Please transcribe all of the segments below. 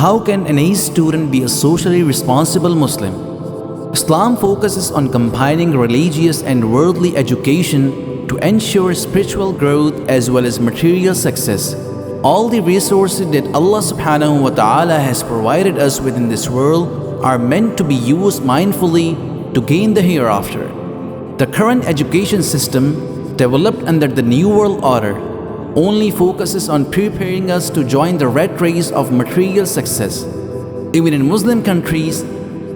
How can an ace student be a socially responsible Muslim? Islam focuses on combining religious and worldly education to ensure spiritual growth as well as material success. All the resources that Allah subhanahu wa ta'ala has provided us within this world are meant to be used mindfully to gain the hereafter. The current education system, developed under the New World Order, only focuses on preparing us to join the rat race of material success. Even in Muslim countries,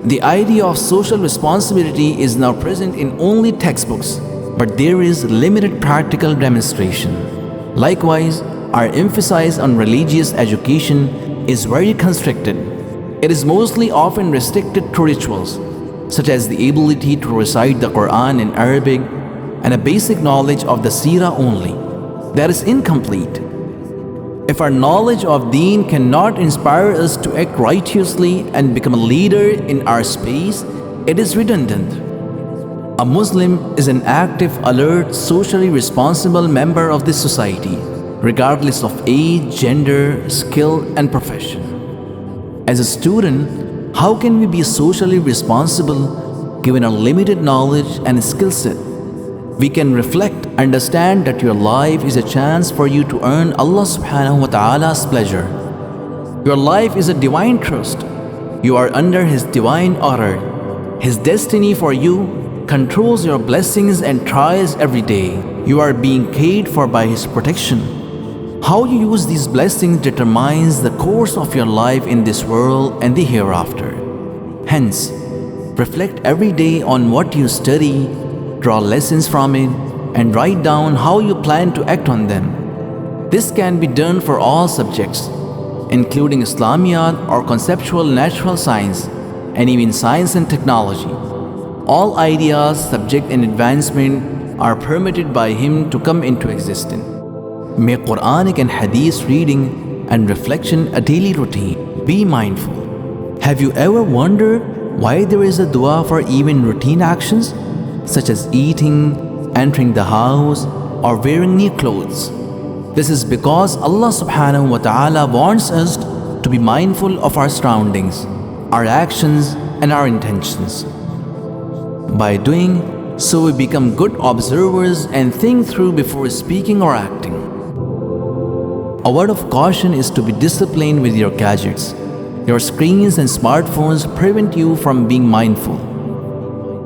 the idea of social responsibility is now present in only textbooks, but there is limited practical demonstration. Likewise, our emphasis on religious education is very constricted. It is mostly often restricted to rituals, such as the ability to recite the Quran in Arabic and a basic knowledge of the Seerah only. That is incomplete. If our knowledge of Deen cannot inspire us to act righteously and become a leader in our space, it is redundant. A Muslim is an active, alert, socially responsible member of this society, regardless of age, gender, skill, and profession. As a student, how can we be socially responsible given our limited knowledge and skill set? We can reflect, understand that your life is a chance for you to earn Allah subhanahu wa ta'ala's pleasure. Your life is a divine trust. You are under His divine order. His destiny for you controls your blessings and trials every day. You are being cared for by His protection. How you use these blessings determines the course of your life in this world and the hereafter. Hence, reflect every day on what you study, draw lessons from it, and write down how you plan to act on them. This can be done for all subjects, including Islamiyat or conceptual natural science, and even science and technology. All ideas, subject, and advancement are permitted by Him to come into existence. Make Quranic and Hadith reading and reflection a daily routine. Be mindful. Have you ever wondered why there is a dua for even routine actions, such as eating, entering the house, or wearing new clothes? This is because Allah subhanahu wa ta'ala wants us to be mindful of our surroundings, our actions, and our intentions. By doing so, we become good observers and think through before speaking or acting. A word of caution is to be disciplined with your gadgets. Your screens and smartphones prevent you from being mindful.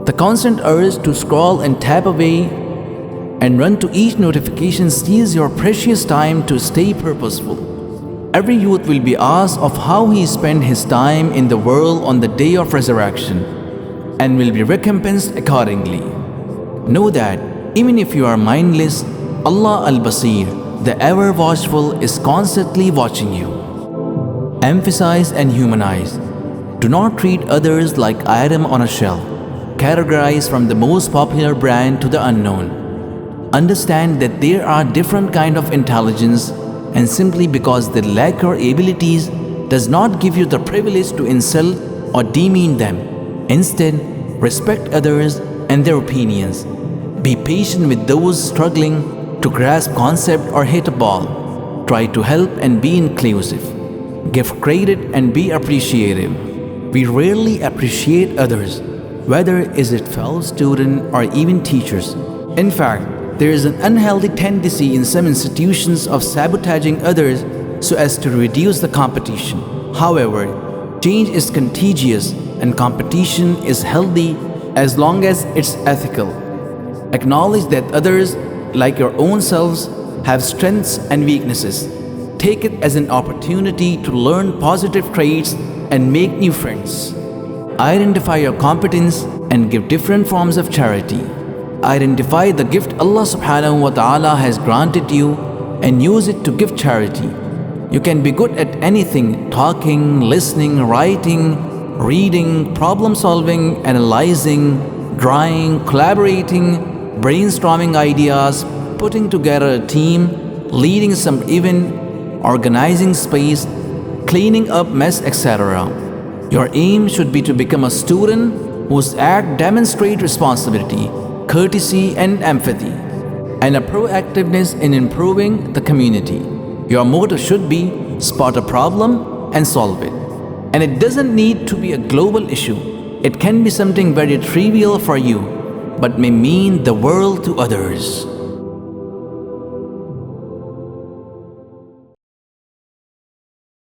The constant urge to scroll and tap away and run to each notification steals your precious time to stay purposeful. Every youth will be asked of how he spent his time in the world on the day of resurrection and will be recompensed accordingly. Know that even if you are mindless, Allah al-Basir, the ever-watchful, is constantly watching you. Empathize and humanize. Do not treat others like item on a shelf, categorized from the most popular brand to the unknown. Understand that there are different kinds of intelligence, and simply because they lack your abilities does not give you the privilege to insult or demean them. Instead, respect others and their opinions. Be patient with those struggling to grasp concept or hit a ball. Try to help and be inclusive. Give credit and be appreciative. We rarely appreciate others, whether is it fellow student or even teachers. In fact, there is an unhealthy tendency in some institutions of sabotaging others so as to reduce the competition. However, change is contagious and competition is healthy as long as it's ethical. Acknowledge that others, like your own selves, have strengths and weaknesses. Take it as an opportunity to learn positive traits and make new friends. Identify your competence and give different forms of charity. Identify the gift Allah subhanahu wa ta'ala has granted you and use it to give charity. You can be good at anything: talking, listening, writing, reading, problem solving, analyzing, drawing, collaborating, brainstorming ideas, putting together a team, leading some event, organizing space, cleaning up mess, etc. Your aim should be to become a student whose act demonstrates responsibility, courtesy, and empathy, and a proactiveness in improving the community. Your motto should be spot a problem and solve it. And it doesn't need to be a global issue. It can be something very trivial for you, but may mean the world to others.